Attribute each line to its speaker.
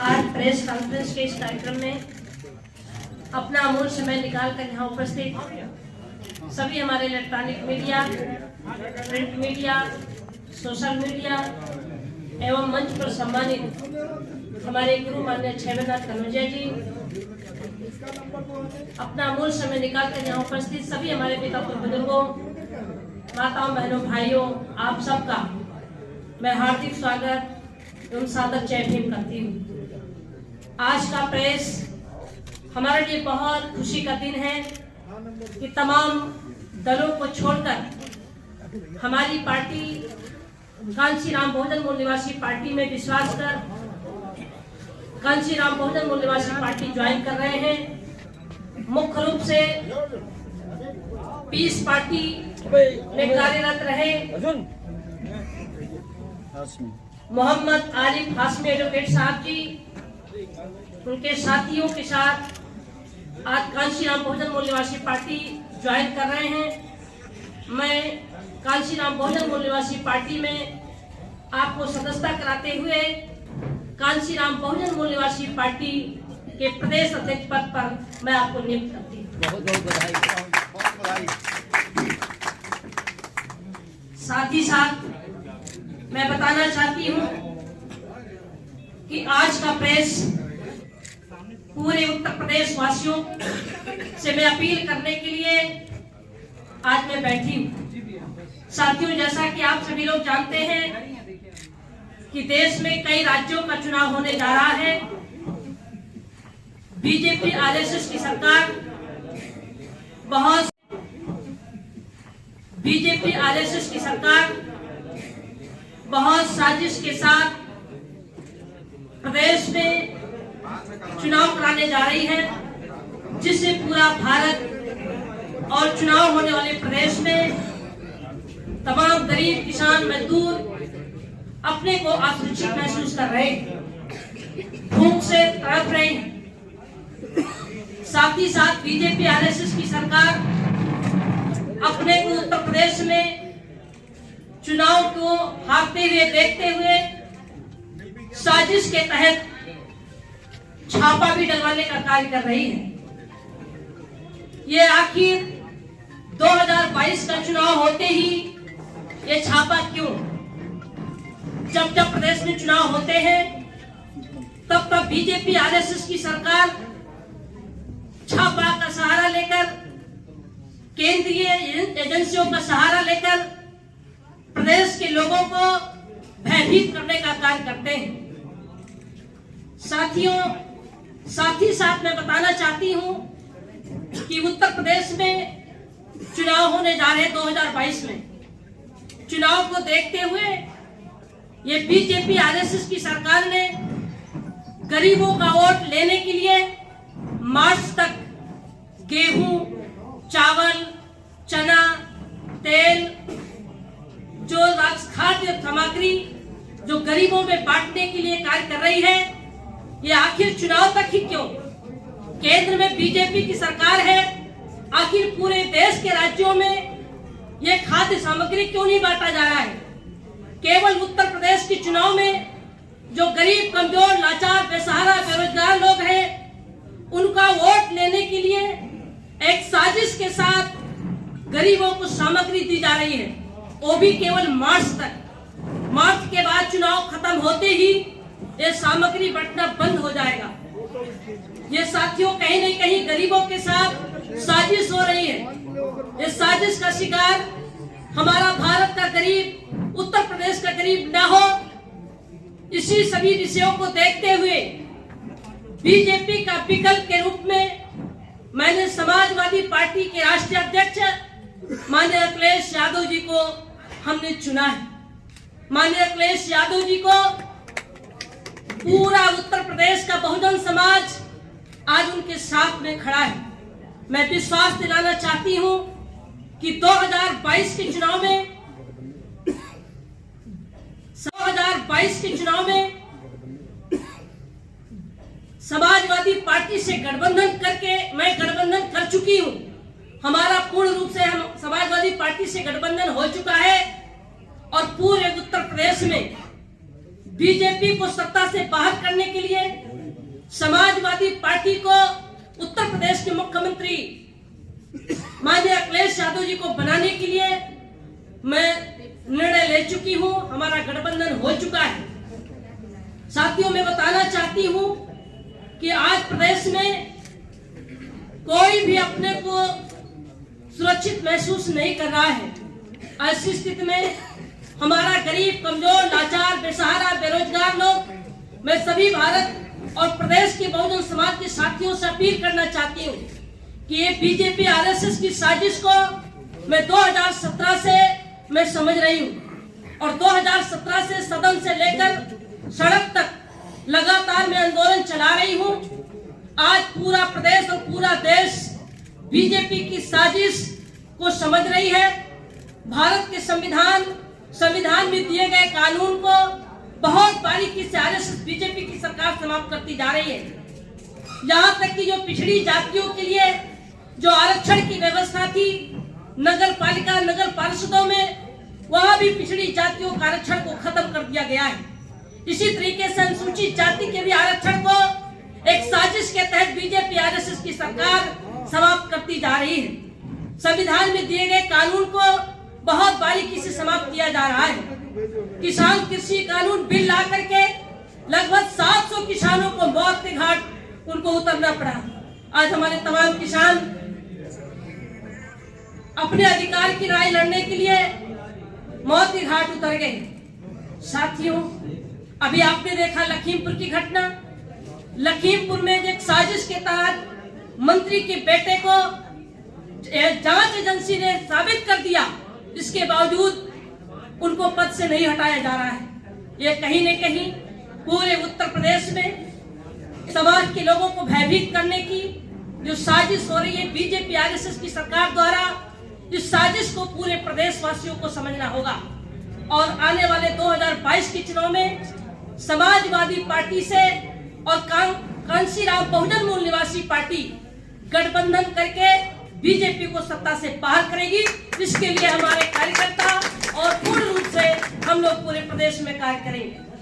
Speaker 1: आज press conference के इस कार्यक्रम में अपना अमूल्य समय निकालकर यहाँ उपस्थित सभी हमारे electronic media, print media, social media एवं मंच पर सम्मानित हमारे गुरु माननीय छेवेनाथ कन्नौजिया जी, अपना अमूल्य समय निकालकर यहाँ उपस्थित सभी हमारे पिता बुजुर्गों, माताओं, बहनों, भाइयों, आप सबका मैं हार्दिक स्वागत एवं सादर जय भीम करती हूँ। आज का प्रेस हमारे लिए बहुत खुशी का दिन है कि तमाम दलों को छोड़कर हमारी पार्टी कांशीराम बहुजन मूल निवासी पार्टी में विश्वास कर कांशीराम बहुजन मूल निवासी पार्टी ज्वाइन कर रहे हैं। मुख्य रूप से पीस पार्टी में कार्यरत रहे मोहम्मद आरिफ हाशमी एडवोकेट साहब जी, उनके साथियों के साथ आज कांशीराम बहुजन मूल निवासी पार्टी ज्वाइन कर रहे हैं। मैं कांशीराम बहुजन मूल निवासी पार्टी में आपको सदस्यता कराते हुए कांशीराम बहुजन मूल निवासी पार्टी के प्रदेश अध्यक्ष पद पर मैं आपको नियुक्त करती हूँ। बहुत बहुत बधाई। साथ ही साथ मैं बताना चाहती हूँ कि आज का प्रेस पूरे उत्तर प्रदेश वासियों से मैं अपील करने के लिए आज मैं बैठी हूँ। साथियों, जैसा कि आप सभी लोग जानते हैं कि देश में कई राज्यों का चुनाव होने जा रहा है। बीजेपी आरएसएस की सरकार बहुत साजिश के साथ प्रदेश में चुनाव कराने जा रही है, जिससे पूरा भारत और चुनाव होने वाले प्रदेश में तमाम गरीब किसान मजदूर अपने को असुरक्षित महसूस कर रहे हैं, भूख से तड़प रहे हैं। साथ ही साथ बीजेपी आरएसएस की सरकार अपने को उत्तर प्रदेश में चुनाव को हारते हुए देखते हुए साजिश के तहत छापा भी डलवाने का कार्य कर रही है। ये आखिर 2022 का चुनाव होते ही ये छापा क्यों? जब जब प्रदेश में चुनाव होते हैं तब तब बीजेपी आरएसएस की सरकार छापा का सहारा लेकर, केंद्रीय एजेंसियों का सहारा लेकर प्रदेश के लोगों को भयभीत करने का कार्य करते हैं। साथियों, साथ ही साथ मैं बताना चाहती हूं कि उत्तर प्रदेश में चुनाव होने जा रहे 2022 में। चुनाव को देखते हुए ये बीजेपी आरएसएस की सरकार ने गरीबों का वोट लेने के लिए मार्च तक गेहूं, चावल, चना, तेल, जो खाद्य सामग्री जो गरीबों में बांटने के लिए कार्य कर रही है, ये आखिर चुनाव तक ही क्यों? केंद्र में बीजेपी की सरकार है, आखिर पूरे देश के राज्यों में ये खाद्य सामग्री क्यों नहीं बांटा जा रहा है? केवल उत्तर प्रदेश के चुनाव में जो गरीब, कमजोर, लाचार, बेसहारा, बेरोजगार लोग हैं, उनका वोट लेने के लिए एक साजिश के साथ गरीबों को सामग्री दी जा रही है, वो भी केवल मार्च तक। मार्च के बाद चुनाव खत्म होते ही ये सामग्री बंटना बंद हो जाएगा। ये साथियों, कहीं न कहीं गरीबों के साथ साजिश हो रही है। ये साजिश का शिकार हमारा भारत का गरीब, उत्तर प्रदेश का गरीब न हो, इसी सभी विषयों को देखते हुए बीजेपी का विकल्प के रूप में मैंने समाजवादी पार्टी के राष्ट्रीय अध्यक्ष माननीय अखिलेश यादव जी को हमने चुना है। माननीय अखिलेश यादव जी को पूरा उत्तर प्रदेश का बहुजन समाज आज उनके साथ में खड़ा है। मैं विश्वास दिलाना चाहती हूं कि 2022 के चुनाव में समाजवादी पार्टी से गठबंधन करके मैं गठबंधन कर चुकी हूं। हमारा पूर्ण रूप से हम समाजवादी पार्टी से गठबंधन हो चुका है और पूरे उत्तर प्रदेश में बीजेपी को सत्ता से बाहर करने के लिए समाजवादी पार्टी को उत्तर प्रदेश के मुख्यमंत्री माननीय अखिलेश यादव जी को बनाने के लिए मैं निर्णय ले चुकी हूं। हमारा गठबंधन हो चुका है। साथियों, मैं बताना चाहती हूं कि आज प्रदेश में कोई भी अपने को सुरक्षित महसूस नहीं कर रहा है। ऐसी स्थिति में हमारा गरीब, कमजोर, लाचार, बेसहारा, बेरोजगार लोग, मैं सभी भारत और प्रदेश के बहुजन समाज के साथियों से अपील करना चाहती हूँ कि ये बीजेपी आरएसएस की साजिश को मैं 2017 से मैं समझ रही हूँ और 2017 से सदन से लेकर सड़क तक लगातार मैं आंदोलन चला रही हूँ। आज पूरा प्रदेश और पूरा देश बीजेपी की साजिश को समझ रही है। भारत के संविधान में दिए गए कानून को बहुत बारीकी से आरएसएस बीजेपी की सरकार समाप्त करती जा रही है। यहाँ तक कि जो पिछड़ी जातियों के लिए जो आरक्षण की व्यवस्था थी नगर पालिका, नगर पार्षदों में, वहां भी पिछड़ी जातियों का आरक्षण को खत्म कर दिया गया है। इसी तरीके से अनुसूचित जाति के भी आरक्षण को एक साजिश के तहत बीजेपी आरएसएस की सरकार समाप्त करती जा रही है। संविधान में दिए गए कानून को बहुत बारीकी से समाप्त किया जा रहा है। किसान कृषि कानून बिल ला करके लगभग 700 किसानों को मौत के घाट उनको उतरना पड़ा। आज हमारे तमाम किसान अपने अधिकार की लड़ाई लड़ने के लिए मौत के घाट उतर गए। साथियों, अभी आपने देखा लखीमपुर की घटना। लखीमपुर में एक साजिश के तहत मंत्री के बेटे को जांच एजेंसी ने साबित कर दिया, इसके बावजूद उनको पद से नहीं हटाया जा रहा है। ये कहीं न कहीं पूरे उत्तर प्रदेश में समाज के लोगों को भयभीत करने की जो साजिश हो रही है बीजेपी आरएसएस की सरकार द्वारा, इस साजिश को पूरे प्रदेशवासियों को समझना होगा। और आने वाले 2022 के चुनाव में समाजवादी पार्टी से और कांशीराम बहुजन मूल निवासी पार्टी गठबंधन करके बीजेपी को सत्ता से बाहर करेगी। इसके लिए हमारे कार्यकर्ता और पूर्ण रूप से हम लोग पूरे प्रदेश में कार्य करेंगे।